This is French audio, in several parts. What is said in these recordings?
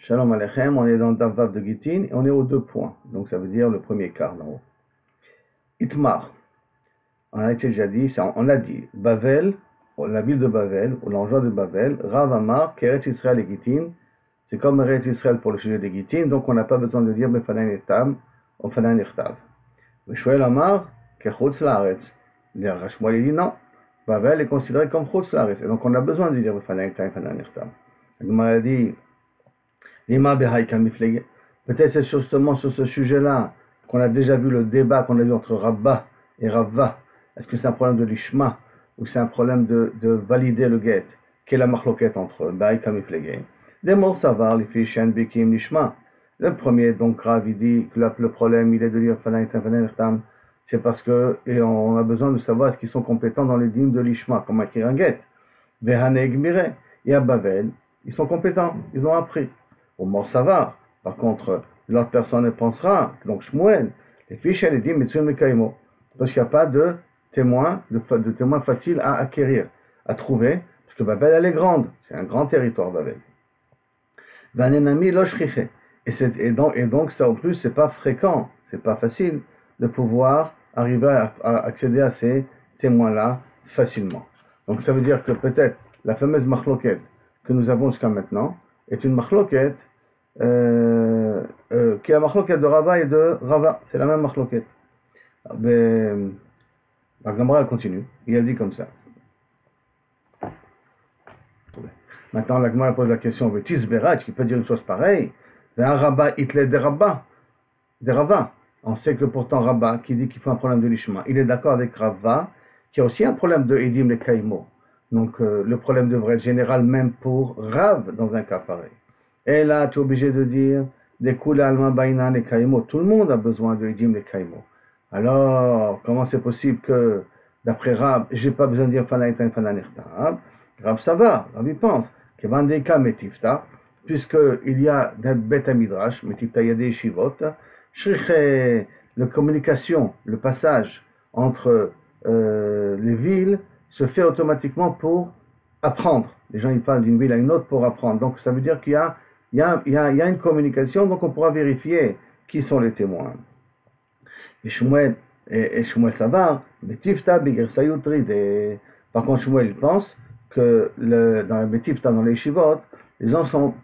Shalom Aleichem, on est dans le Davav de Gittin et on est aux 2 points. Donc ça veut dire le premier quart d'en haut. Itmar, on a déjà dit, on l'a dit, Bavel, la ville de Bavel, ou l'endroit de Bavel, Rav Amar, Keret Israël et Gittin, c'est comme Keret Israël pour le sujet des Gittin, donc on n'a pas besoin de dire Befanan Etam, ou Fanan Echtav. Mais Shoel Amar, Kechutz Laaretz. Le Rashmuel dit non, Bavel est considéré comme Chutz Laaretz, et donc on a besoin de dire Befanan Etam, Fanan Echtav. Donc on a dit, peut-être c'est justement sur ce sujet-là qu'on a déjà vu le débat qu'on a vu entre Rabba et Rava. Est-ce que c'est un problème de l'ishma ou c'est un problème de valider le get? Quelle est la marloquette entre eux? Des mots savar, les fiches, bikim, l'ishma. Le premier, donc Rav, il dit que le problème, il est de dire c'est parce que et on a besoin de savoir est-ce qu'ils sont compétents dans les dîmes de l'ishma, comme écrire un get. Et à Bavel, ils sont compétents, ils ont appris. Au mort savar. Par contre, l'autre personne ne pensera, donc Shmuel, les fiches, elle dit Mitsun Mekaimo. Parce qu'il n'y a pas de témoin, de témoin facile à acquérir, à trouver, parce que Babel, elle est grande, c'est un grand territoire, Babel. Vanenami Loshriche. Et donc, ça en plus, c'est pas fréquent, c'est pas facile de pouvoir arriver à accéder à ces témoins-là facilement. Donc, ça veut dire que peut-être la fameuse machloket que nous avons jusqu'à maintenant est une machloket qui est la machloket de Rava et de Rava, c'est la même machloket. La Gemara continue, il a dit comme ça. Maintenant la Gemara pose la question, qui peut dire une chose pareille, un Rabba Hitler de Rava. On sait que pourtant Rabba, qui dit qu'il faut un problème de l'ishma, il est d'accord avec Rava, qui a aussi un problème de Edim le Kaimo. Donc le problème devrait être général même pour Rav dans un cas pareil. Et là, tu es obligé de dire des Kula Alma Baina les Kaimo. Tout le monde a besoin de Edim les Kaimo. Alors, comment c'est possible que, d'après Rab, j'ai pas besoin de dire Fanaitan Fananirtab? Rab, ça va, Rab, il pense. Kevandeka Metifta, puisqu'il y a des Beta Midrash, Metifta, il y a des Shivot, Shriche, la communication, le passage entre les villes se fait automatiquement pour apprendre. Les gens, ils parlent d'une ville à une autre pour apprendre. Donc, ça veut dire qu'il y a une communication, donc on pourra vérifier qui sont les témoins. Et Shmuel Savar, par contre Shmuel il pense que dans les Betifta, dans les Shivot, les gens sont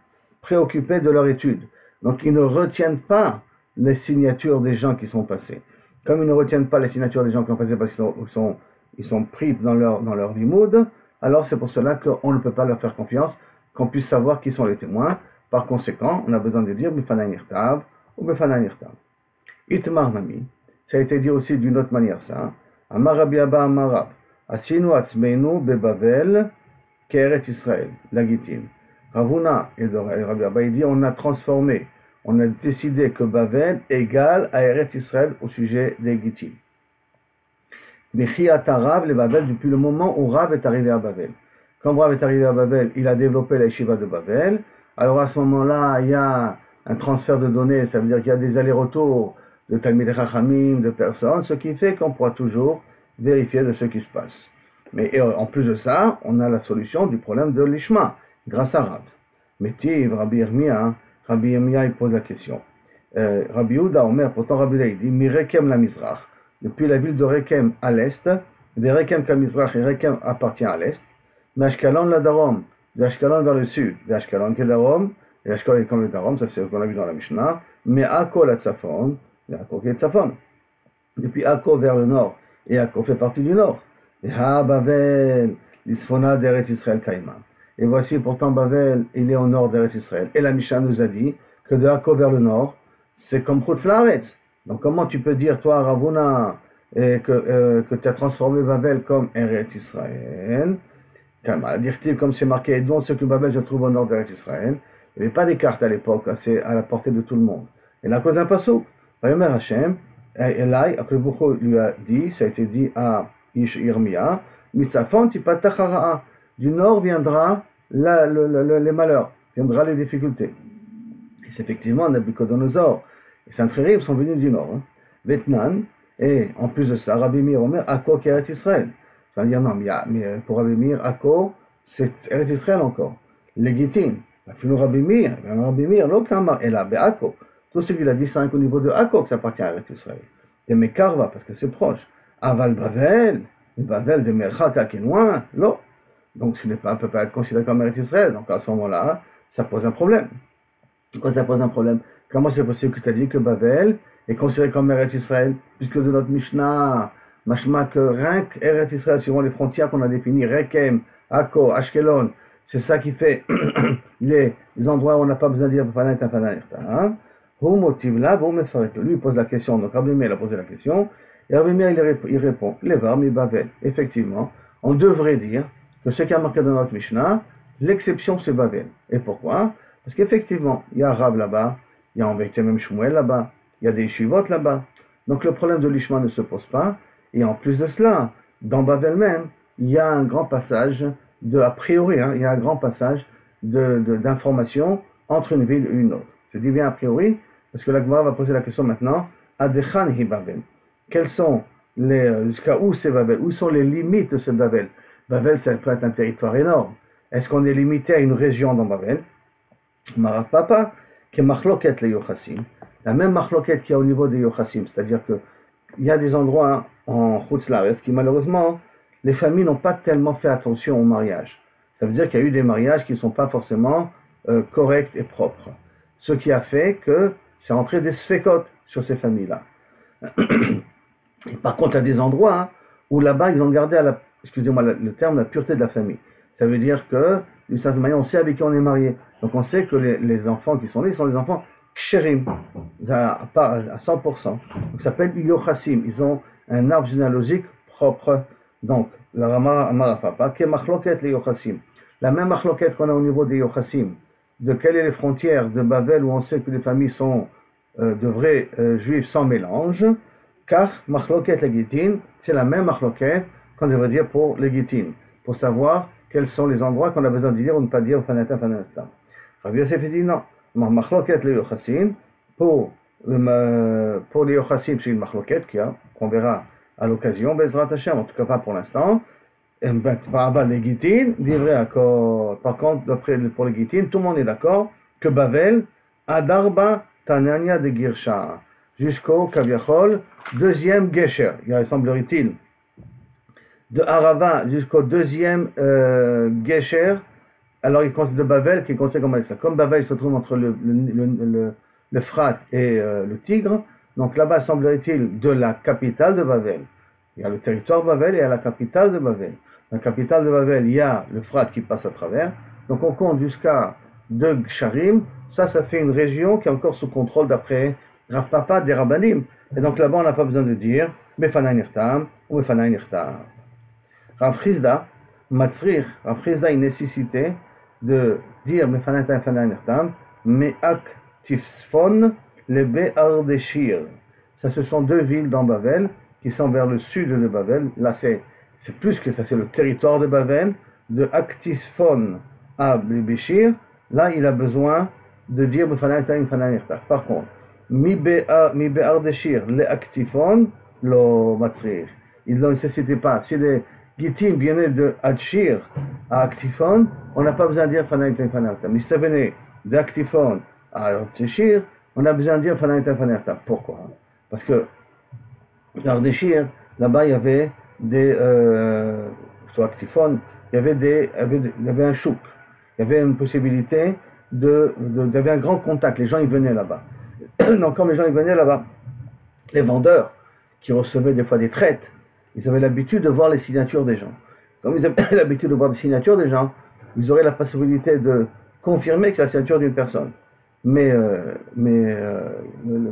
préoccupés de leur étude. Donc ils ne retiennent pas les signatures des gens qui sont passés. Comme ils ne retiennent pas les signatures des gens qui ont passé parce qu'ils sont pris dans leur limoud, alors c'est pour cela qu'on ne peut pas leur faire confiance, qu'on puisse savoir qui sont les témoins. Par conséquent, on a besoin de dire Bifanan Irtav ou Bifanan Irtav. Itmar Nami, ça a été dit aussi d'une autre manière ça. Amar Rabbi Abba Amar Rab, Asinu Atzmeinu Bebavel Keret Israël, la Gittin. Ravuna et Rabbi Abba il dit on a transformé, on a décidé que Bavel égale à Eret Israël au sujet des Gittin. Mechiata Rav le Bavel depuis le moment où Rav est arrivé à Bavel. Quand Rav est arrivé à Bavel, il a développé la yeshiva de Bavel. Alors à ce moment-là, il y a un transfert de données, ça veut dire qu'il y a des allers-retours de Talmidei Chachamim, de personnes, ce qui fait qu'on pourra toujours vérifier de ce qui se passe. Mais en plus de ça, on a la solution du problème de l'ishma, grâce à Rav. Métiv, Rabbi Yirmiyah il pose la question. Rabbi Yehuda Omer, pourtant Rabbi Yehuda, il dit Mirekem la Mizrach, depuis la ville de Rekem à l'est, de Rekem ka Mizrach et Rekem appartient à l'est, Ashkelon la Darom, de Ashkelon vers le sud, de Ashkelon qui est Darom, et Ashkelon est comme le Darom, ça c'est ce qu'on a vu dans la Mishnah, mais Akko la Tzafon, et Akko qui est Tzafon. Depuis Akko vers le nord, et Akko fait partie du nord. Et Ha Bavel, l'Isfona d'Eretz Israël Kaima. Et voici pourtant Bavel, il est au nord d'Eretz Israël. Et la Mishnah nous a dit que de Akko vers le nord, c'est comme Chutz Laaretz. Donc comment tu peux dire, toi, Ravuna, que tu as transformé Bavel comme Eretz Israël? Comme c'est marqué, dont ce que Babel se trouve au nord d'Eretz Israël, il n'y avait pas des cartes à l'époque, c'est à la portée de tout le monde. Et la cause d'un passouk, Vayomer Hashem, Elai, après beaucoup lui a dit, ça a été dit à Yirmiyah, Mitzafon tipatach hara'a, du nord viendra les malheurs, viendra les difficultés. Et c'est effectivement Nabucodonosor et Sanchérib sont venus du nord. Vetnan, et en plus de ça, Rabbi Meir Omer, Akko Keret Israël. Ça veut dire non, mais pour Rabbi Meir, Akko, c'est Eretz Israël encore. Les Gittin, Rabbi Meir, l'aucun, et là, Be'ako. Tout ce qu'il a dit, c'est au niveau de Akko que ça appartient à Eretz Israël. Et Mekarva, parce que c'est proche. Aval Bavel, Bavel de Merchata qui est loin, non. Donc ce n'est pas, peut pas être considéré comme Eretz Israël. Donc à ce moment-là, ça pose un problème. Pourquoi ça pose un problème? Comment c'est possible que tu as dit que Bavel est considéré comme Eretz Israël? Puisque de notre Mishnah, machma que rien que Eretz Israël, suivant les frontières qu'on a définies, Rekem, Akko, Ashkelon, c'est ça qui fait les endroits où on n'a pas besoin de dire Fanat et Fanat. Lui il pose la question, donc Rabbi Meir a posé la question, et Rabbi Meir il répond, les Varmi Bavel. Effectivement, on devrait dire que ce qui a marqué dans notre Mishnah, l'exception c'est Bavel. Et pourquoi? Parce qu'effectivement, il y a Rab là-bas, il y a en vérité même Shmuel là-bas, il y a des Yeshivot là-bas. Donc le problème de l'Ishma ne se pose pas, et en plus de cela, dans Bavel même, il y a un grand passage a priori, il y a un grand passage d'informations entre une ville et une autre. Je dis bien a priori, parce que la Gemara va poser la question maintenant, Adechan hi Bavel. Quels sont jusqu'à où c'est Bavel? Où sont les limites de ce Bavel? Bavel, ça peut être un territoire énorme. Est-ce qu'on est limité à une région dans Bavel? Marav Papa, qui est Machloket les Yochassim. La même Machloket qu'il y a au niveau des Yochassim, c'est-à-dire qu'il y a des endroits en Chutz Laaretz qui malheureusement, les familles n'ont pas tellement fait attention au mariage. Ça veut dire qu'il y a eu des mariages qui ne sont pas forcément corrects et propres. Ce qui a fait que c'est entré des sfekot sur ces familles-là. Par contre, il y a des endroits où là-bas, ils ont gardé, excusez-moi le terme, la pureté de la famille. Ça veut dire que, d'une certaine manière, on sait avec qui on est marié. Donc on sait que les enfants qui sont nés sont des enfants ksherim, à 100%. Donc ça s'appelle yochassim. Ils ont un arbre généalogique propre. Donc, la Rama Amarafapa, qui est machloket les yochassim. La même machloket qu'on a au niveau des yochassim, de quelles sont les frontières de Bavel où on sait que les familles sont de vrais juifs sans mélange, car machloket les gitin, c'est la même machloket qu'on devrait dire pour les gitin, pour savoir quels sont les endroits qu'on a besoin de dire ou ne pas dire fanata fanata. Rabbi Yosef dit non, machloket les yochassim, pour les yochassim, c'est une machloket qu'on verra à l'occasion, Bezrat Hashem, en tout cas pas pour l'instant. Par rapport les Gitin, par contre, pour les Gitin, tout le monde est d'accord que Bavel, Adarba Tanania de Girsha, jusqu'au Kaviachol, deuxième Gesher, il semblerait-il, de Arava jusqu'au deuxième Gesher, alors il considère de Bavel qui est considéré comme ça. Comme Bavel se trouve entre le Frat et le Tigre, donc là-bas, semblerait-il, de la capitale de Bavel. Il y a le territoire de Bavel et il y a la capitale de Bavel. Dans la capitale de Bavel, il y a le Frat qui passe à travers. Donc on compte jusqu'à 2 Gsharim. Ça fait une région qui est encore sous contrôle d'après Rav Papa des Rabbanim. Et donc là-bas, on n'a pas besoin de dire Mefanai Nirtam ou Mefanai Nirtam. Rav Chizda, Matzrich, Rav Chizda a une nécessité de dire Mefanai Nirtam, Me'ak Tifsfon, les Be'ardeshir. Ça, ce sont 2 villes dans Bavel qui sont vers le sud de Bavel. Là, c'est plus que ça, c'est le territoire de Bavel, de Aktisfon à Béchir. Là, il a besoin de dire Par contre, Mi Be'ardeshir, les Aktifon, lo Matzrir. Ils ne nécessitent pas. Si les Gitim viennent de Adshir à Aktifon, on n'a pas besoin de dire Fanayta. Mais si ça venait d'Aktifon à Adshir, on a besoin de dire Fanayta. Pourquoi? Parce que Ardeshir, là-bas, il y avait sur Aktifon, il y avait un chouk. Il y avait une possibilité il y avait un grand contact. Les gens, ils venaient là-bas. Donc, comme les gens, ils venaient là-bas, les vendeurs, qui recevaient des fois des traites, ils avaient l'habitude de voir les signatures des gens. Comme ils avaient l'habitude de voir les signatures des gens, ils auraient la possibilité de confirmer que la signature d'une personne. Mais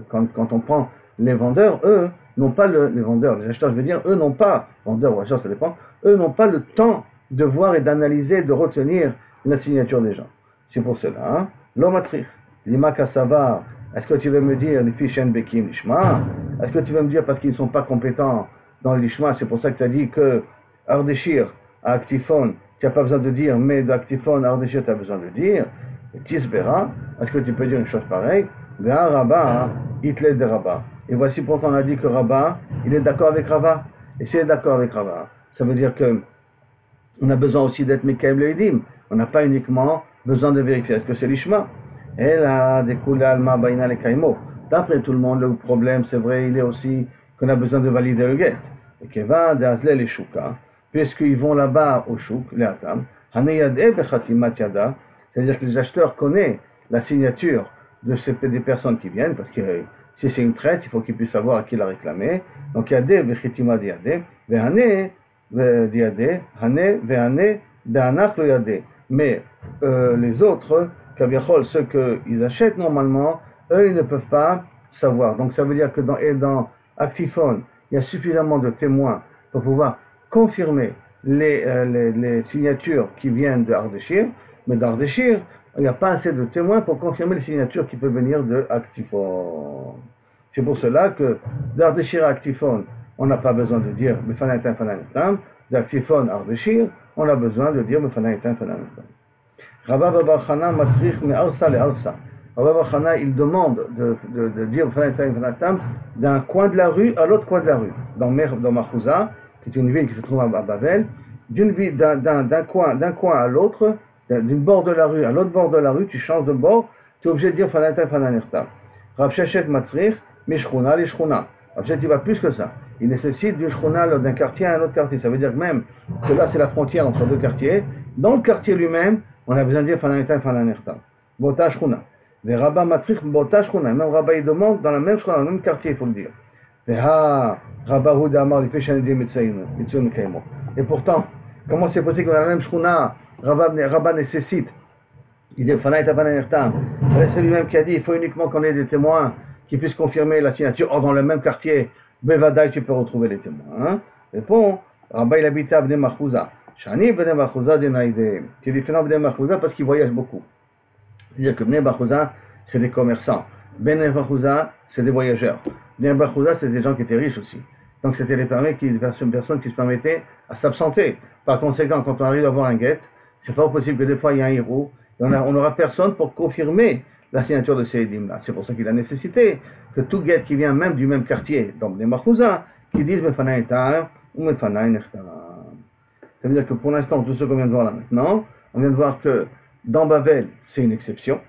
quand on prend les vendeurs, eux, n'ont pas les vendeurs, les acheteurs, je veux dire, eux n'ont pas, vendeurs ou acheteurs, ça dépend, eux n'ont pas le temps de voir et d'analyser, de retenir la signature des gens. C'est pour cela, l'omatrich, l'ima kassavar, est-ce que tu veux me dire, les fishen bekim lishma, est-ce que tu veux me dire parce qu'ils ne sont pas compétents dans l'ishma, c'est pour ça que tu as dit que Ardeshir, à Aktifon, tu n'as pas besoin de dire, mais d'Aktifon à Ardeshir, tu as besoin de dire, Tisbera, est-ce que tu peux dire une chose pareille? Ve'an Rabba, Hitler de Rabba. Et voici pourquoi on a dit que Rabba, il est d'accord avec Rava. Et s'il est d'accord avec Rava, ça veut dire que on a besoin aussi d'être Mekaim Leidim. On n'a pas uniquement besoin de vérifier, est-ce que c'est l'ishma? Et là, découlé alma baina le kaimo. D'après tout le monde, le problème, c'est vrai, il est aussi qu'on a besoin de valider le get. Et qu'il va d'azle les shuka, puisqu'ils vont là-bas au shuk, les atam, c'est-à-dire que les acheteurs connaissent la signature des personnes qui viennent, parce que si c'est une traite, il faut qu'ils puissent savoir à qui la réclamer. Donc, yadé, bechitima diadé, vehane, diadé, hane, vehane, behanach le yadé. Mais les autres, ceux qu'ils achètent normalement, eux, ils ne peuvent pas savoir. Donc, ça veut dire que dans Actiphone, il y a suffisamment de témoins pour pouvoir confirmer les signatures qui viennent de Ardeshir, mais d'Ardeshir, il n'y a pas assez de témoins pour confirmer les signatures qui peuvent venir de Actiphone. C'est pour cela que d'Ardeshir à Actiphone, on n'a pas besoin de dire Mefanaïtan Fananitam, d'Actiphone à Ardeshir, on a besoin de dire Mefanaïtan Fananitam. Rabba Baba Chana Matzrich me Arsa le Arsa. Rabba Baba Chana, il demande de dire Mefanaïtan Fananitam d'un coin de la rue à l'autre coin de la rue. Dans Mahouza, qui est une ville qui se trouve à Babel, d'un coin à l'autre, d'une bord de la rue à l'autre bord de la rue, tu changes de bord, tu es obligé de dire Fananitan Fananitam. Rav Sheshet Matzrich, Mishchuna li Shchuna. Rav Sheshet, il va plus que ça. Il nécessite d'une Shchuna d'un quartier à un autre quartier. Ça veut dire même que là, c'est la frontière entre deux quartiers. Dans le quartier lui-même, on a besoin de dire Fananitan Fananitam. Bota Shchuna. Les Rabba Matzrich, Bota Shchuna. Même Rabba, il demande dans la même Shchuna, dans le même quartier, il faut le dire. Et pourtant, comment c'est possible que dans la même Shchuna, Rabba nécessite, il dit Fananitan Fananitam. C'est lui-même qui a dit, il faut uniquement qu'on ait des témoins qui puissent confirmer la signature. Or, dans le même quartier, Bevadaï, tu peux retrouver les témoins. Hein? Répond, Rabba, il habitait à Bnei Mahouza. Shani Bnei Mahouza Denaïde. C'est différent de Bnei Mahouza parce qu'il voyage beaucoup. C'est-à-dire que Bnei Mahouza, c'est des commerçants. Bnei Mahouza, c'est des voyageurs. Bnei Mahouza, c'est des gens qui étaient riches aussi. Donc, c'était des personnes qui se permettaient à s'absenter. Par conséquent, quand on arrive à avoir un guet, c'est pas possible que des fois, il y a un héros. Et on n'aura personne pour confirmer la signature de ces édimes-là. C'est pour ça qu'il a nécessité que tout guet qui vient même du même quartier, donc des Mahouza, qui disent Mefanaïtar ou Mefanaïnechtar. Ça veut dire que pour l'instant, tout ce qu'on vient de voir là maintenant, on vient de voir que dans Bavel, c'est une exception.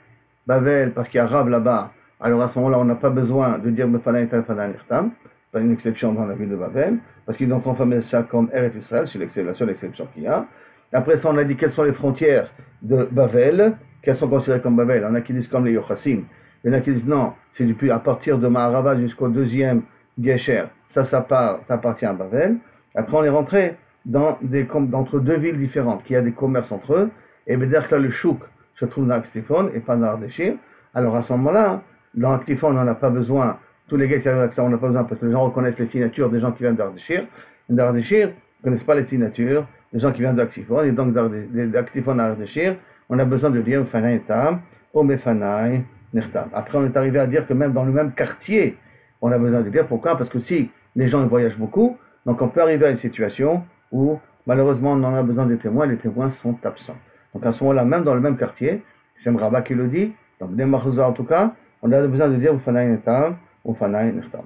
Bavel, parce qu'il y a Rab là-bas, alors à ce moment-là, on n'a pas besoin de dire Mefanaïtar, Mefanaïnechtar. C'est une exception dans la ville de Bavel, parce qu'ils ont transformé ça comme Eretz Israël, c'est la seule exception qu'il y a. Après ça, on a dit quelles sont les frontières de Bavel, qu'elles sont considérées comme Bavel. Il y en a qui disent comme les Yochassim. Il y en a qui disent non, c'est depuis à partir de Maharava jusqu'au deuxième Gesher. Ça appartient à Bavel. Après, on est rentré entre deux villes différentes, qui a des commerces entre eux. Et bien, là, le chouk se trouve dans Actiphone et pas dans Ardeshir. Alors, à ce moment-là, dans Actiphone, on n'a pas besoin, tous les gars qui arrivent à Actiphone, on n'a pas besoin parce que les gens reconnaissent les signatures des gens qui viennent d'Ardeshir. D'Ardeshir, ils ne connaissent pas les signatures des gens qui viennent d'Actiphone. Et donc, d'Actiphone à Ardeshir, on a besoin de dire Mefanaï Tam ou Mefanaï Nechtam. Après, on est arrivé à dire que même dans le même quartier, on a besoin de dire pourquoi? Parce que si les gens voyagent beaucoup, donc on peut arriver à une situation où malheureusement on en a besoin des témoins, les témoins sont absents. Donc à ce moment-là, même dans le même quartier, c'est un Rabat qui le dit, donc des Mahouza en tout cas, on a besoin de dire Mefanaï Nechtam ou Mefanaï Nechtam.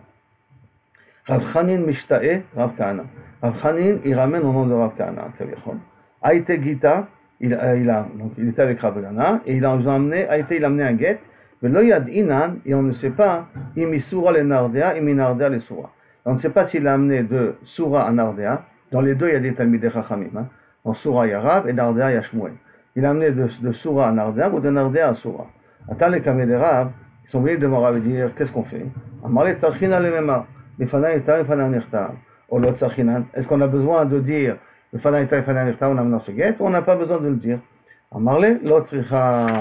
Rav Chanin Mishta'e, Rav Kahana. Rav Chanin, il ramène au nom de Rav Kahana, Aïte Gita. Il était avec Rav Kahana et il a amené un guet, mais l'oyad inan, et on ne sait pas, imisura le nardea, iminardea le sura. On ne sait pas s'il a amené de sura à nardea. Dans les deux, il y a des talmidei chachamim. Hein. En sura, il y a Rav et nardea, il y a Shmuel. Il a amené de sura à nardea ou de nardea à sura. Attends, les kamé des Rav, ils sont venus devant Rav et dire, qu'est-ce qu'on fait? Amaré tarchina le mema, mefana etar, mefana nechtar. Olot tarchinan. Est-ce qu'on a besoin de dire on a ce guet, on n'a pas besoin de le dire. Amarle, l'autre,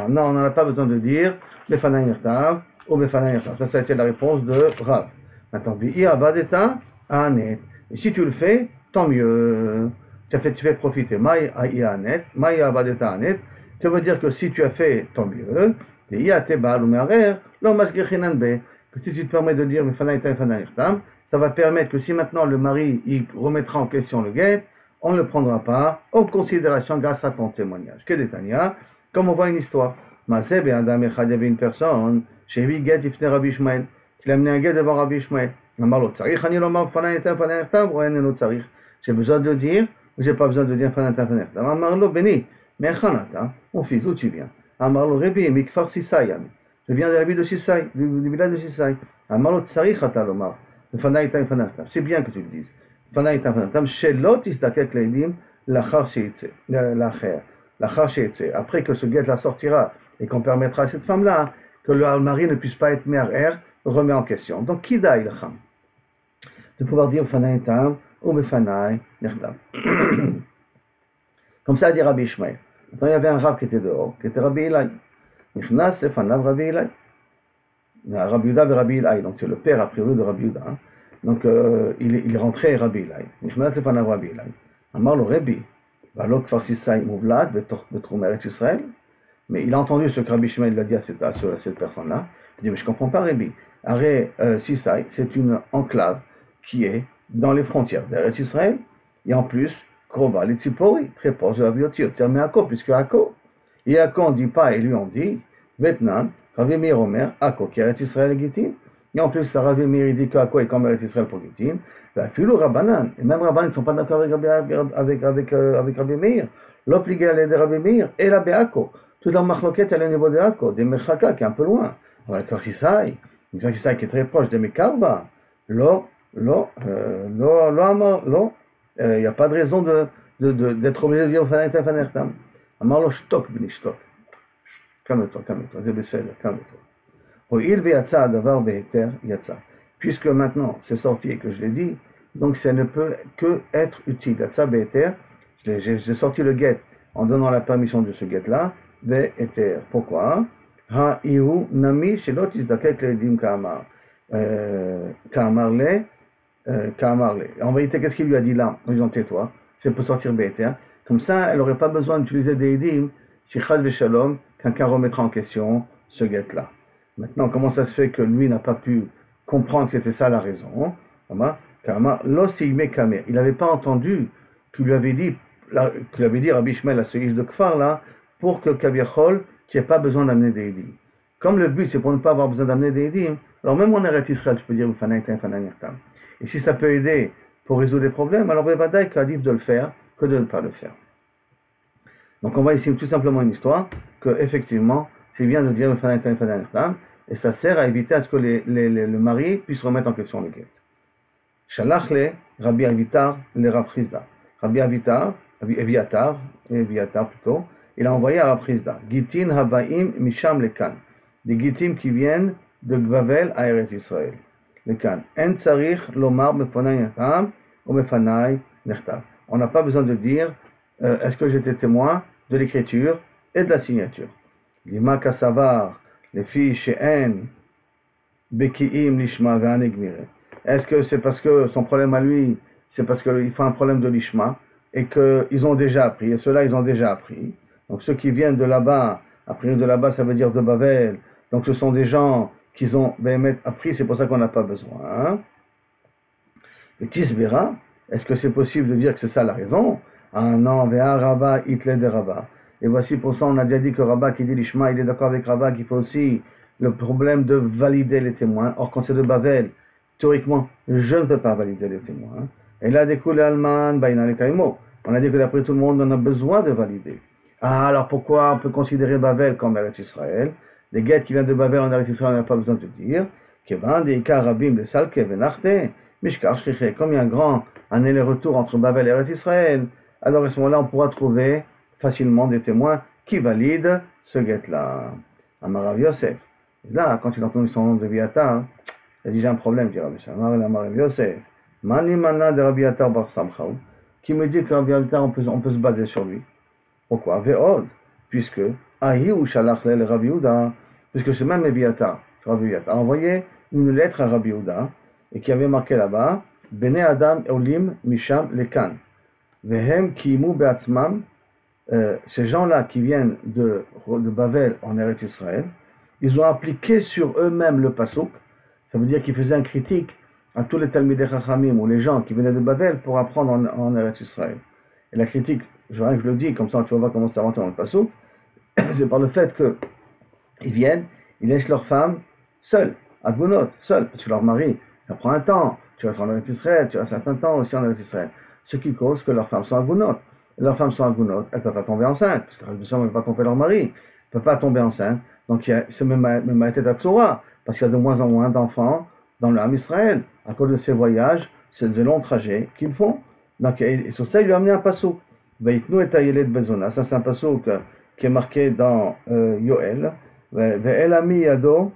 non, on n'en a pas besoin de dire Mefanaï Nechtam ou Mefanaï Nechtam. Ça a été la réponse de Rav. Maintenant, Bi'i Abadeta Anet. Et si tu le fais, tant mieux. Tu fais profiter. Maï Anet, Maï Abadeta Anet. Ça veut dire que si tu as fait, tant mieux. Bi'i Atebal ou Me'arer, l'on masgechinan be. Que si tu te permets de dire Mefanaï Nechtam, ça va permettre que si maintenant le mari il remettra en question le guet, on ne le prendra pas en considération grâce à ton témoignage. Que Tania, comme on voit une histoire. Maseb et Adam Echad, il y avait une personne, chez lui, Ged, il venait Rabbi Ishmael. Il a amené un guet devant Rabbi Ishmael. J'ai besoin de dire, ou j'ai pas besoin de dire Fanata Fanata. Amarlo, Béni, mais Khanata, mon fils, où tu viens? Amarlo Rebi, Mikfar Sisai. Je viens de la ville de Sisai, du village de Sisai. Amarlo Tsarich Atalomar. C'est bien que tu le dises. Après que ce guet la sortira et qu'on permettra à cette femme-là que le mari ne puisse pas être mer remet en question. Donc, qui daï le cham de pouvoir dire Fanaï Tam ou Mefanaï Nerdam. Comme ça dit Rabbi Ishmael. Maintenant, il y avait un rab qui était dehors, qui était Rabbi Ilai. Nichnas Lefanav Rabbi Ilai. Rabbi Yuda et Rabbi Ilai, donc c'est le père a priori de Rabbi Yuda. Donc il rentrait Rabbi Ilai. Nichnas Lefanav Rabbi Ilai. Amar le Rabbi, Valok Farsisai Mouvlad, Betrum Eretz Israël. Mais il a entendu ce que Rabbi Ishmael a dit à cette personne-là. Il dit, mais je ne comprends pas, Rabbi. Arrêt Sisai, c'est une enclave qui est dans les frontières d'Eretz Israël, et en plus, Krova, les Tzipori, très proche de la Biotir, terminé Akko, puisque Akko. Et Akko, on ne dit pas, et lui on dit, Vetnan, Ravi Meir Omer, Akko, qui est Eretz Israël et Gittin, et en plus, Ravi Meir dit qu'Akko est comme Eretz Israël pour Gittin, la Filou Rabbanan, et même Rabbanan ne sont pas d'accord avec Ravi Meir, l'obligé à l'aider Ravi Meir, et la Be'Akko, toute la machloquette, elle est au niveau de Akko, des Mechaka, qui est un peu loin, on va le Sisai, une Sisai qui est très proche des Mekarba, il n'y a pas de raison d'être obligé de dire Fanaïta Fanertam. Amarlo Shtok Bini Shtok. Calme-toi, c'est Besséder, calme-toi. Il Yatsa Davar Beheter Yatsa. Puisque maintenant c'est sorti et que je l'ai dit, donc ça ne peut que être utile. Yatsa Beheter, j'ai sorti le guet en donnant la permission de ce guet-là, Beheter. Pourquoi? Ha Ihu Nami Shelot Izdakek Ledim Kamar. Kamarle. En vérité, qu'est-ce qu'il lui a dit là? En disant tais-toi, c'est pour sortir Be'eter. Comme ça, elle n'aurait pas besoin d'utiliser des Edim si Chad Veshalom, quelqu'un remettra en question ce guet-là. Maintenant, comment ça se fait que lui n'a pas pu comprendre que c'était ça la raison? Il n'avait pas entendu qu'il lui avait dit Rabbi Ishmael à ce Ish de Kfar là, pour que Kaviachol, qui n'ait pas besoin d'amener des Edim. Comme le but c'est pour ne pas avoir besoin d'amener des Edim, alors même en Eretz Israël, je peux dire et si ça peut aider pour résoudre des problèmes, alors Bevadaï qu'adif de le faire que de ne pas le faire. Donc on voit ici tout simplement une histoire que effectivement c'est bien de dire et ça sert à éviter à ce que le mari puisse remettre en question le guet. Shalachle Rabbi Avitar le Rav Chizda. Rabbi Eviatar plutôt, il a envoyé à Rav Chizda Gitin Habaim Misham Lekan, des Gitim qui viennent de Gvavel à Eretz Israël. Lekan. En tsarich lomar mefanai nechtam ou mefanai nechtav. On n'a pas besoin de dire est-ce que j'étais témoin de l'écriture et de la signature. Lima kasavar les filles she'en bekiim lishma ve'anig mire. Est-ce que c'est parce que son problème à lui, c'est parce qu'il fait un problème de lishma et qu'ils ont déjà appris, et ceux-là ils ont déjà appris. Donc ceux qui viennent de là-bas, après de là-bas ça veut dire de Bavel, donc ce sont des gens qu'ils ont appris, c'est pour ça qu'on n'a pas besoin. Hein? Et Tisbera, est-ce que c'est possible de dire que c'est ça la raison? Ah non, Vea Rabba, Hitler de Rabba. Et voici pour ça, on a déjà dit que Rabba qui dit l'Ishma, il est d'accord avec Rabba qu'il faut aussi le problème de valider les témoins. Or, quand c'est de Bavel, théoriquement, je ne peux pas valider les témoins. Et là, découle Alman, Baina le Kaimo. On a dit que d'après tout le monde, on a besoin de valider. Ah, alors pourquoi on peut considérer Bavel comme Eretz Israël? Les guettes qui viennent de Bavel en Eretz Israël, on n'a pas besoin de dire. Comme il y a un grand aller-retour entre Bavel et Eretz Israël, alors à ce moment-là, on pourra trouver facilement des témoins qui valident ce guet-là. Amarav Yosef. Et là, quand il a entendu son nom de Viatar, il y a déjà un problème, dit Rabbi Shimon. Amarav Yosef. Mani mana de Rabbi Atar bar Samchaou. Qui me dit que Rabbi Atar, on peut se baser sur lui. Pourquoi? Ve'od. Puisque Ahi ou Shalach le Rabbi Yehuda, puisque ce même Eviatar, Rabbi Yehuda, a envoyé une lettre à Rabbi Yehuda, et qui avait marqué là-bas, Bene Adam Olim Misham Lekan. Vehem Kimu Beatzmam, ces gens-là qui viennent de Bavel en Eretz Israël, ils ont appliqué sur eux-mêmes le pasuk, ça veut dire qu'ils faisaient un critique à tous les Talmidei Chachamim ou les gens qui venaient de Bavel pour apprendre en Eretz Israël. Et la critique, je le dis, comme ça tu vas voir comment ça rentre dans le pasuk, c'est par le fait qu'ils viennent, ils laissent leurs femmes seules, à Gunot, seules, parce que leur mari, ça prend un temps, tu restes en Eretz Israël, tu restes un certain temps aussi en Eretz Israël. Ce qui cause que leurs femmes sont à Gunot. Leurs femmes sont à Gunot, elles ne peuvent pas tomber enceintes, parce qu'elles ne peuvent pas tromper leur mari. ne peut pas tomber enceinte. Donc c'est même à tête à Tzora, parce qu'il y a de moins en moins d'enfants dans l'âme Israël, à cause de ces voyages, c'est de longs trajets qu'ils font. Donc, et sur ça, il lui a amené un pasouk. Veitnu et Ayelet Bezona. Ça, c'est un pasouk qui est marqué dans Yoel. Ve'el ami yado,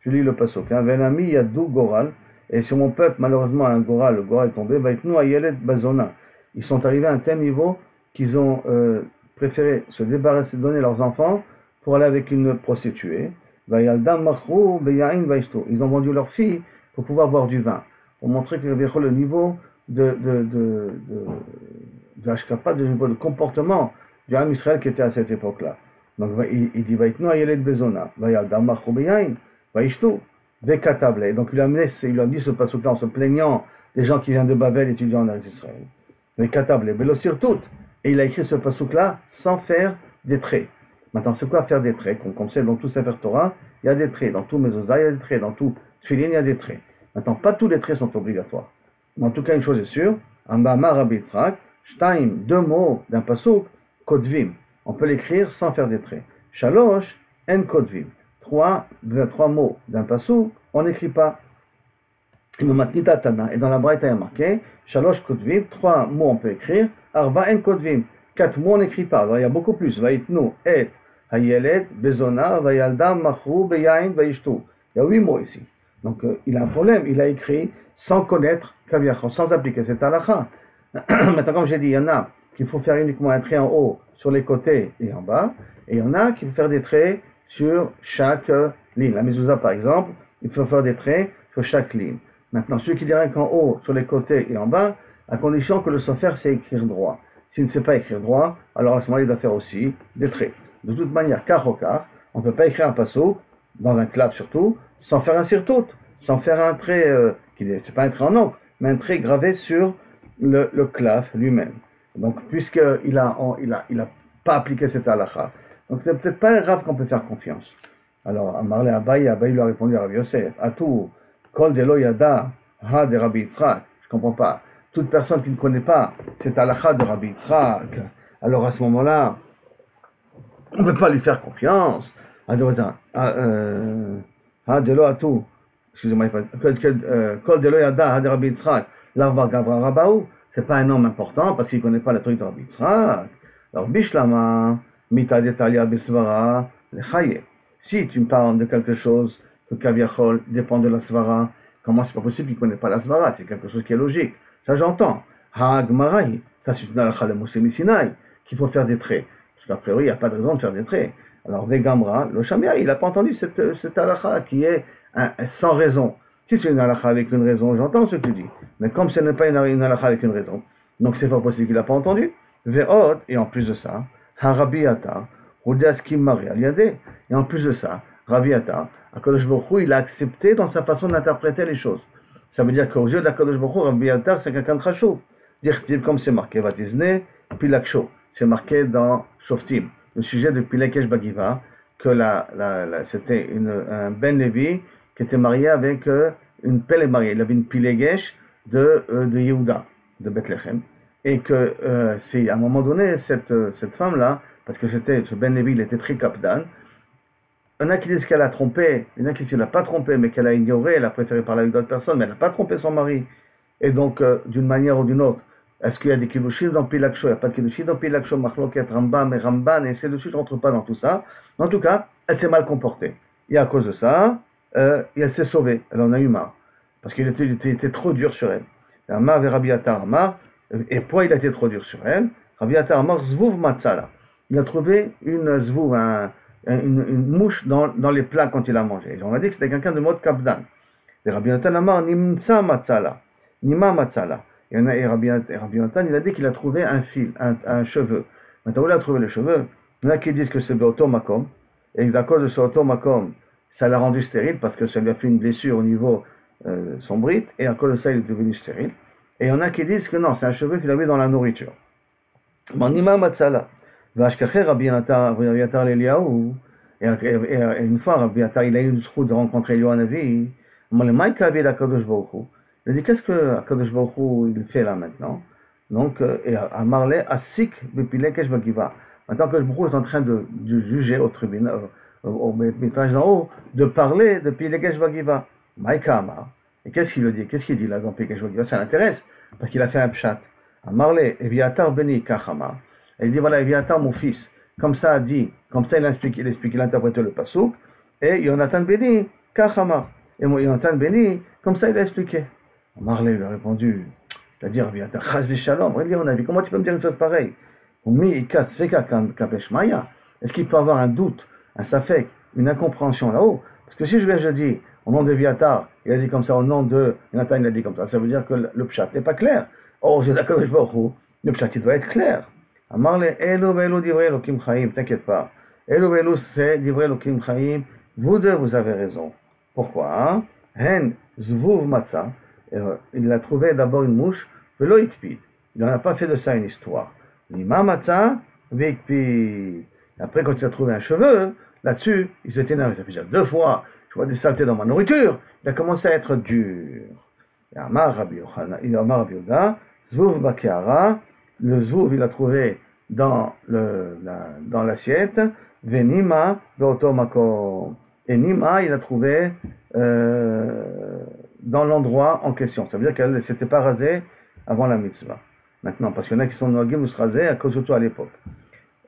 je lis le pasouk. Ve'el ami yadou goral. Et sur mon peuple, malheureusement, un goral, le goral est tombé. Veitnu Ayelet Bezona. Ils sont arrivés à un tel niveau qu'ils ont préféré se débarrasser, donner leurs enfants pour aller avec une prostituée. Ils ont vendu leurs filles pour pouvoir boire du vin. Pour montrer que le niveau de Ashkapa, de comportement du Ham Israël qui était à cette époque-là. Donc il dit Vaitnu Ayelet Bezona, Vayaldam Machou Beyain, Vaishtu, Vekatable. Donc il a dit ce passage-là en se plaignant des gens qui viennent de Babel étudiant en Israël. Vekatable, Velosirtout. Et il a écrit ce passage-là sans faire des traits. Maintenant, c'est quoi faire des traits? Comme c'est dans tout Sefer Torah, il y a des traits. Dans tout Mezuzah, il y a des traits. Dans tout Tfilin, il y a des traits. Maintenant, pas tous les traits sont obligatoires. Mais en tout cas, une chose est sûre, Ambama Rabbi Yitzhak, Shtaim, 2 mots d'un pasuk, Kodvim. On peut l'écrire sans faire des traits. Shalosh, En Kodvim. 3 mots d'un pasuk, on n'écrit pas. Et dans la Braïta, il y a marqué, Shalosh Kodvim, 3 mots on peut écrire, Arba En Kodvim. 4 mots on n'écrit pas. Alors, il y a beaucoup plus. Vaitnu, Et, Hayelet, Bezona, Vayaldam, Machru, Beyain, Vaishtu. Il y a 8 mots ici. Donc, il a un problème. Il a écrit sans connaître Kaviachon, sans appliquer cette halakha. Maintenant, comme j'ai dit, il y en a qu'il faut faire uniquement un trait en haut, sur les côtés et en bas. Et il y en a qu'il faut faire des traits sur chaque ligne. La mezouza, par exemple, il faut faire des traits sur chaque ligne. Maintenant, celui qui dirait qu'en haut, sur les côtés et en bas, à condition que le sofer sait écrire droit. S'il ne sait pas écrire droit, alors à ce moment-là, il doit faire aussi des traits. De toute manière, car au car, on ne peut pas écrire un passouk, dans un clap surtout, sans faire un sirtout, sans faire un trait, c'est pas un trait en encre, mais un trait gravé sur le claf lui-même. Donc, puisqu'il a pas appliqué cette halakha, donc c'est peut-être pas grave qu'on peut faire confiance. Alors, Amarle Abaye lui a répondu à Rabbi Yosef, Atou, Kol de lo yada, ha de Rabbi Yitzhak, je comprends pas. Toute personne qui ne connaît pas cette halakha de Rabbi Yitzhak, alors à ce moment-là, on ne peut pas lui faire confiance. Ha de lo atou, excusez-moi, Kol de lo yada, ha de Rabbi Yitzhak, l'arba gavra rabaou, c'est pas un homme important parce qu'il ne connaît pas la truc de Rabbi Yitzhak. Alors, Bishlama, mita detalia besvara, lechaye. Si tu me parles de quelque chose que Kaviachol dépend de la svara, comment c'est pas possible qu'il ne connaît pas la svara? C'est quelque chose qui est logique. Ça j'entends. Ha-Gmarahi, ça c'est une halakha de Moshe Sinai, qu'il faut faire des traits. Parce qu'a priori, il n'y a pas de raison de faire des traits. Alors, Vegamra, le Shamia, il n'a pas entendu cette halakha qui est sans raison. Si c'est une halakha avec une raison, j'entends ce que tu dis. Mais comme ce n'est pas une halakha avec une raison, donc c'est pas possible qu'il n'a pas entendu. Ve'od, et en plus de ça, Ha-Rabbi Atar, Udaski Mari Aliade, et en plus de ça, Rabbi Atar, HaKadosh Baruch Hu, il a accepté dans sa façon d'interpréter les choses. Ça veut dire qu'aux yeux de HaKadosh Baruch Hu, Rabbi Atar, c'est quelqu'un de chachou. Dire comme c'est marqué, Vatizne, Pilaksho. C'est marqué dans Shoftim, le sujet de Pilekesh Bagiva, que c'était un Ben Levi qui était marié avec une pelle mariée. Il avait une Pilegesh de Yehuda, de Bethléem. Et que c'est à un moment donné, cette femme-là, parce que ce Ben Levi, il était très capdan. Il y en a qui disent qu'elle a trompé, il y en a qui disent qu'elle n'a pas trompé, mais qu'elle a ignoré, elle a préféré parler avec d'autres personnes, mais elle n'a pas trompé son mari. Et donc, d'une manière ou d'une autre, est-ce qu'il y a des kiddushim dans Pilaksho? Il n'y a pas de kiddushim dans Pilaksho, Machloket, Rambam et Ramban, et ainsi de suite, je ne rentre pas dans tout ça. En tout cas, elle s'est mal comportée. Et à cause de ça, elle s'est sauvée. Elle en a eu marre. Parce qu'il était trop dur sur elle. Amar et Rabbi Atar Amar, et pourquoi il a été trop dur sur elle? Rabbi Atar Amar, Zvouv Matzala. Il a trouvé une zvouv, une mouche dans les plats quand il a mangé. Et on a dit que c'était quelqu'un de mode kapdan. Et Rabbi Natan Amar, Nimtsa Matzala. Nima Matzala. Et Rabbi Natan, il a dit qu'il a trouvé un fil, un cheveu. Maintenant, où il a trouvé le cheveu? Il y en a qui disent que c'est Beoto Makom. Et à cause de ce Beoto Makom, ça l'a rendu stérile parce que ça lui a fait une blessure au niveau son brite. Et à cause de ça, il est devenu stérile. Et il y en a qui disent que non, c'est un cheveu qu'il a mis dans la nourriture. Nima Matzala. Rabbi Atar l'Eliaou. Et une fois, Rabbi Atar, il a eu le trou de rencontrer Eliyahu Hanavi. Il a dit, qu'est-ce que HaKadosh Baruch Hu il fait là maintenant? Donc, à Marley, Asik, Bepilekesh Bagiva. Maintenant que le Baruch est en train de juger au tribunal, au métrage d'en haut, de parler de Pilegesh Bagiva. Maïkama. Et qu'est-ce qu'il dit? Qu'est-ce qu'il dit là dans Pilegesh Bagiva? Ça l'intéresse, parce qu'il a fait un pshat. Amarle, Eviatar Beni Kachama. Et il dit voilà, Eviatar, mon fils, comme ça a dit, comme ça il a interprété le pasouk, et Yonatan Beni Kachama. Et Yonatan Beni, comme ça il a expliqué. Amarle lui a répondu, c'est-à-dire Eviatar, Chaz Shalom, on a vu, comment tu peux me dire une chose pareille? Est-ce qu'il peut avoir un doute, un safek, une incompréhension là-haut? Parce que si je dis au nom de Viatar, il a dit comme ça, au nom de Nathan, il a dit comme ça veut dire que le pshat n'est pas clair. Or, je suis d'accord avec vous, le pshat, il doit être clair. Amarle, Elo velo divrei Elokim chaim, t'inquiète pas. Elo velo c'est divrei Elokim chaim, vous deux, vous avez raison. Pourquoi? Hen zvuv matza, il a trouvé d'abord une mouche, velo itpid. Il n'en a pas fait de ça une histoire. Lima matza, vikpid. Après, quand il a trouvé un cheveu, là-dessus, il s'est énervé. Ça fait déjà 2 fois, je vois des saletés dans ma nourriture. Il a commencé à être dur. Et Amar Rabbi Yoda, Zvuv Bakiara, le Zvuv, il a trouvé dans l'assiette, Venima, Veotomako. Et Nima, il a trouvé dans l'endroit en question. Ça veut dire qu'elle ne s'était pas rasée avant la mitzvah. Maintenant, parce qu'il y en a qui sont nogués ou se raser à cause surtout à l'époque.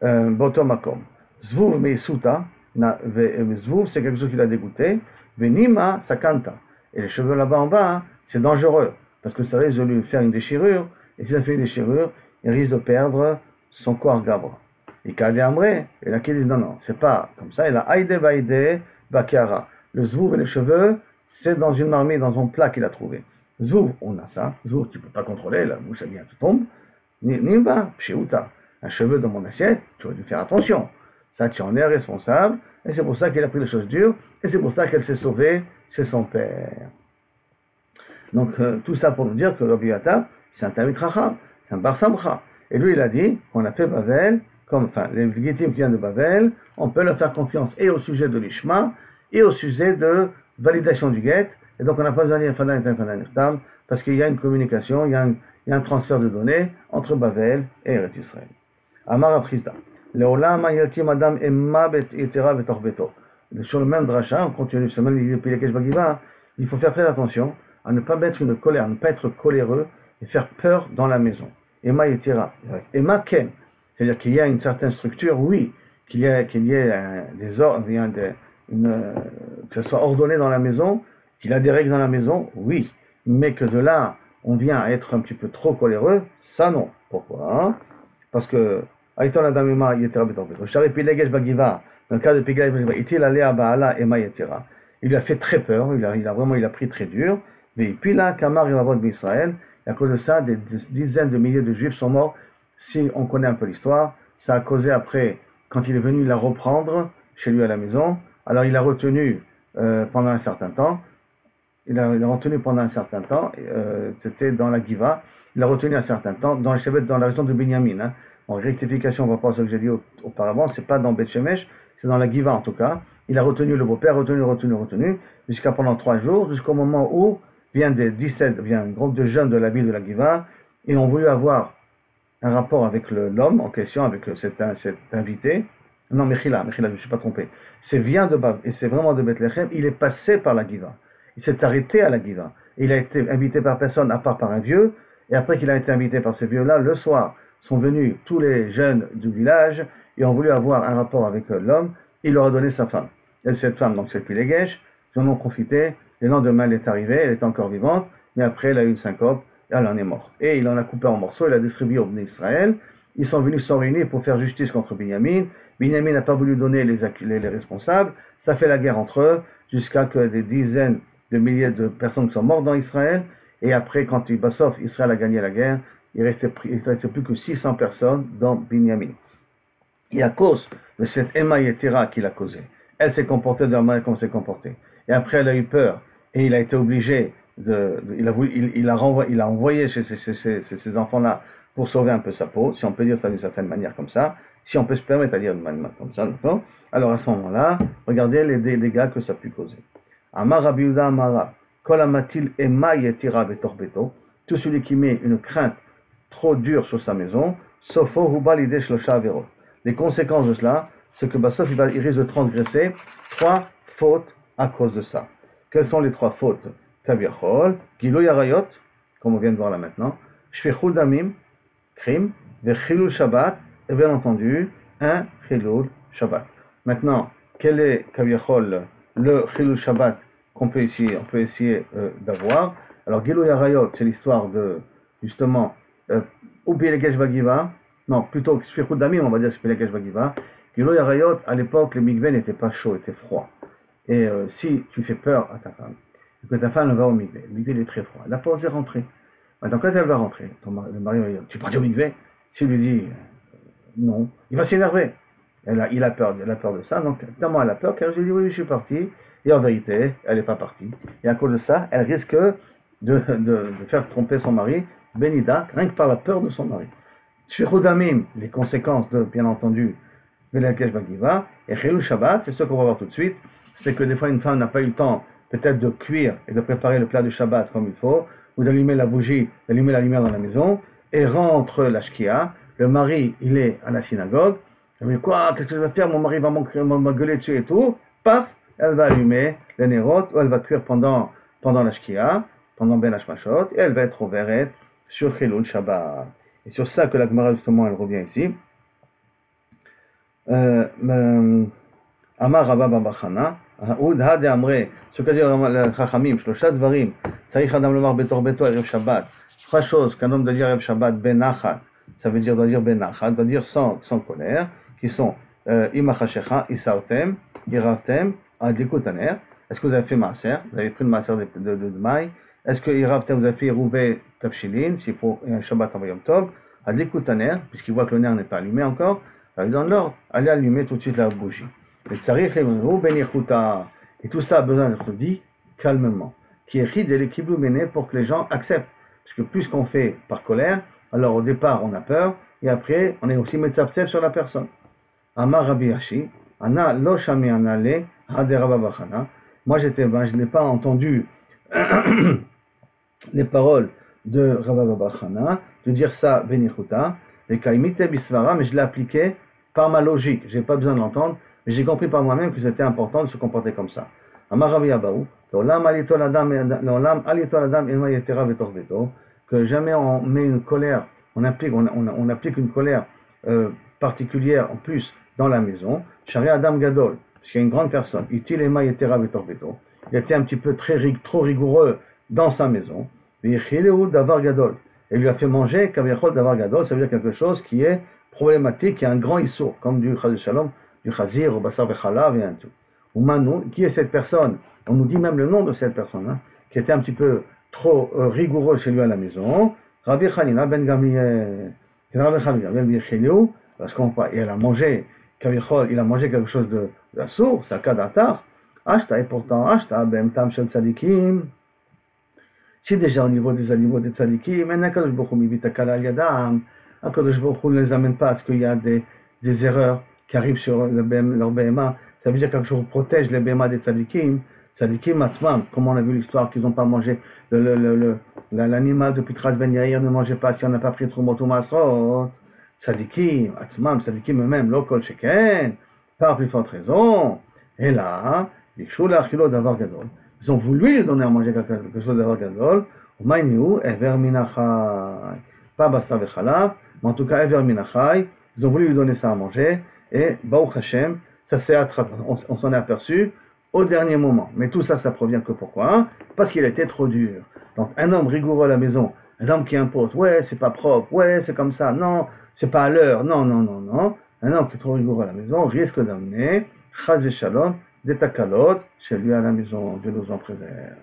Botomakom. Zvuv meisuta, Zvuv c'est quelque chose qui l'a dégoûté, Venima sakanta. Et les cheveux là-bas en bas, c'est dangereux, parce que ça risque de lui faire une déchirure, et si ça fait une déchirure, il risque de perdre son corps gabre. Et Kade Amré, et là qui dit non, c'est pas comme ça, il a Aïde Baïde Bakiara. Le Zvuv et les cheveux, c'est dans une marmite, dans un plat qu'il a trouvé. Zvuv, on a ça, Zvuv tu peux pas contrôler, la bouche elle vient, tu tombes. Nimba, Pshiuta. Un cheveu dans mon assiette, tu aurais dû faire attention. Ça, tu en es responsable, et c'est pour ça qu'il a pris les choses dures, et c'est pour ça qu'elle s'est sauvée chez son père. Donc, tout ça pour nous dire que Rabbi Yoda, c'est un Talmid Chacham, c'est un Bar Samcha. Et lui, il a dit qu'on a fait Bavel, les Gittim qui viennent de Bavel, on peut leur faire confiance et au sujet de l'Ishma, et au sujet de validation du guet, et donc on n'a pas besoin de dire Fadan et Fadan Nirtam, parce qu'il y a une communication, il y a un transfert de données entre Bavel et Eretz Israël. Amar Aprizda. Leolam yatim adam emma bet yetera betor beto. Sur le même dracha, on continue sur le même Pilegesh Bagiva, il faut faire très attention à ne pas mettre une colère, à ne pas être coléreux et faire peur dans la maison. Emma yetera. Emma ken. C'est-à-dire qu'il y a une certaine structure, oui, qu'il y ait des ordres, que ce soit ordonné dans la maison, qu'il y a des règles dans la maison, oui. Mais que de là, on vient à être un petit peu trop coléreux, ça non. Pourquoi? Parce que Aïton Adam Ema Yetera Betor Beto. Shari Pilegesh Bagiva, dans le cas de Pilegesh Bagiva, Itil Alea Baala Ema Yetera. Il lui a fait très peur, il a pris très dur. Mais puis là, Kamar Yavod d'Israël, et à cause de ça, des dizaines de milliers de juifs sont morts. Si on connaît un peu l'histoire, ça a causé après, quand il est venu la reprendre chez lui à la maison, alors il a retenu pendant un certain temps, c'était dans la Giva, il a retenu un certain temps, dans la région de Binyamin. Hein. En rectification, on va pas ce que j'ai dit auparavant, c'est pas dans Beth Shemesh, c'est dans la Giva en tout cas. Il a retenu le beau-père, retenu, jusqu'à pendant 3 jours, jusqu'au moment où vient un groupe de jeunes de la ville de la Giva, et ont voulu avoir un rapport avec l'homme en question, avec cet invité. Non, Mechila, je ne me suis pas trompé. C'est vraiment de Bethléem, il est passé par la Giva. Il s'est arrêté à la Giva. Il a été invité par personne, à part par un vieux, et après qu'il a été invité par ce vieux-là, le soir, sont venus tous les jeunes du village, et ont voulu avoir un rapport avec l'homme, il leur a donné sa femme. Et cette femme, donc c'est Pilegesh, ils en ont profité, le lendemain elle est arrivée, elle était encore vivante, mais après elle a eu une syncope, et elle en est morte. Et il en a coupé en morceaux, il a distribué au Bnei Israël, ils sont venus s'en réunir pour faire justice contre Binyamin. Binyamin n'a pas voulu donner les responsables, ça fait la guerre entre eux, jusqu'à que des dizaines de milliers de personnes sont mortes dans Israël, et après, quand Israël a gagné la guerre, il ne restait plus que 600 personnes dans Binyamin. Et à cause de cette Emma Yetera qu'il a causé, elle s'est comportée de la manière comme s'est comportée. Et après, elle a eu peur, et il a été obligé il a envoyé chez ces enfants-là pour sauver un peu sa peau, si on peut dire ça d'une certaine manière comme ça, si on peut se permettre à dire d'une manière comme ça, d'accord? Alors à ce moment-là, regardez les dégâts que ça a pu causer. Amar Rabbi Yehuda Amara, Kol amatil ema yetira betor beto, tout celui qui met une crainte trop dure sur sa maison, sofo huba l'idée shlosha averot. les conséquences de cela, c'est que sauf il risque de transgresser 3 fautes à cause de ça. Quelles sont les 3 fautes? Kaviachol, Giloy Arayot, comme on vient de voir là maintenant, Shfichul Damim, crime, Chilul Shabbat, et bien entendu, un Chilul Shabbat. Maintenant, quel est Kaviachol, le Chilul Shabbat qu'on peut essayer d'avoir? Alors, Giloy Arayot, c'est l'histoire de, justement, ou Bilegesh Bagiva, non, plutôt Shfichul Damim, on va dire Bilegesh Bagiva. Giloy Arayot, à l'époque, le mikveh n'était pas chaud, était froid. Et si tu fais peur à ta femme, et que ta femme va au mikveh, le mikveh est très froid, elle n'a pas osé rentrer. Maintenant, quand elle va rentrer, le mari va dire, tu pars au mikveh? Si il lui dit non, il va s'énerver. Il a peur de ça, donc tellement elle a peur qu'elle lui dit oui, je suis parti, et en vérité, elle n'est pas partie. Et à cause de ça, elle risque de faire tromper son mari, Benida, rien que par la peur de son mari. Shfichudamim, les conséquences de, bien entendu, Belakesh Bagiva, et Chilul Shabbat, c'est ce qu'on va voir tout de suite, c'est que des fois une femme n'a pas eu le temps peut-être de cuire et de préparer le plat du Shabbat comme il faut, ou d'allumer la bougie, d'allumer la lumière dans la maison, et rentre la shkia, le mari il est à la synagogue, elle dit quoi, qu'est-ce que je vais faire, mon mari va m'engueuler dessus et tout, paf, elle va allumer les nérotes, ou elle va cuire pendant la shkia, pendant Ben Hashmashot, et elle va être ouverte sur Chilul Shabbat. Et sur ça que la Gemara justement elle revient ici. Amar Rabba Babachana, Haoud Hade Amre, ce que dit le Chachamim, Shlosha Dvarim, Tzarich Adam Lomar Betor Beto Erev Shabbat. 3 choses qu'un homme doit dire Erev Shabbat Ben Nachat, ça veut dire doit dire Ben Nachat, doit dire sans colère, qui sont Imachashecha, Isautem, Iravtem, Adlikutaner. Est-ce que vous avez fait Maaser? Vous avez pris le Maaser de maï? Est-ce que Iravtem vous avez fait Rouvé Tafshilin, s'il faut un Shabbat en Yom Tov? Adlikutaner, puisqu'il voit que le nerf n'est pas allumé encore, dans l'ordre, allez allumer tout de suite la bougie. Et tout ça a besoin d'être dit calmement. Qui est de l'équilibre mené pour que les gens acceptent. Parce que plus qu'on fait par colère, alors au départ on a peur, et après on est aussi metzapsef sur la personne. Amar Rabbi Yashi, Ana lo shami anale hade Rabba Bachana. Moi je n'ai pas entendu les paroles de Rabba Bachana, de dire ça benichuta, et kaimite bisvara, mais je l'ai appliqué par ma logique. J'ai pas besoin de l'entendre. Mais j'ai compris par moi-même que c'était important de se comporter comme ça. Que jamais on met une colère, on applique une colère particulière en plus dans la maison. Shari Adam Gadol, parce qu'il y a une grande personne, il était un petit peu trop rigoureux dans sa maison. Et il lui a fait manger Kaviachol Davar Gadol, ça veut dire quelque chose qui est problématique, qui a un grand issour, comme du Chaz Shalom, du Chazir, au Bassar Bechalav et un tout. Ou Manu, qui est cette personne? On nous dit même le nom de cette personne, hein, qui était un petit peu trop rigoureux chez lui à la maison. Rabbi Chanina ben Gamliel, parce qu'on voit, et elle a mangé, il a mangé quelque chose de sourd, c'est un cas d'atar. Ashta, et pourtant, Ashta, ben Tam Shel Tzadikim. Si déjà au niveau des animaux des Tzadikim, un Akadosh Baruch Hu mivit akala al yadam, Akadosh Baruch Hu ne les amène pas à ce qu'il y a des erreurs qui arrivent sur leur BMA, ça veut dire quelque chose protège les BMA des tzadikim atmam, comme on a vu l'histoire qu'ils n'ont pas mangé, l'animal depuis Tras Ben Yair ne mangeait pas si on n'a pas pris Trumot ou Masrot, tzadikim atmam, tzadikim eux-mêmes, lokol sheken, par plus forte raison, et là, ils ont voulu lui donner à manger quelque chose d'avoir gadol, ou maïniou, ever minachai, pas basta vechalav, mais en tout cas ever minachai, ils ont voulu lui donner ça à manger, et Baruch Hashem, ça s'est attrapé, on s'en est aperçu au dernier moment. Mais tout ça, ça provient que pourquoi? Parce qu'il était trop dur. Donc un homme rigoureux à la maison, un homme qui impose, ouais, c'est pas propre, ouais, c'est comme ça, non, c'est pas à l'heure, non. Un homme qui est trop rigoureux à la maison risque d'amener, Chaz et Shalom, des takalot chez lui à la maison. Dieu nous en préserve.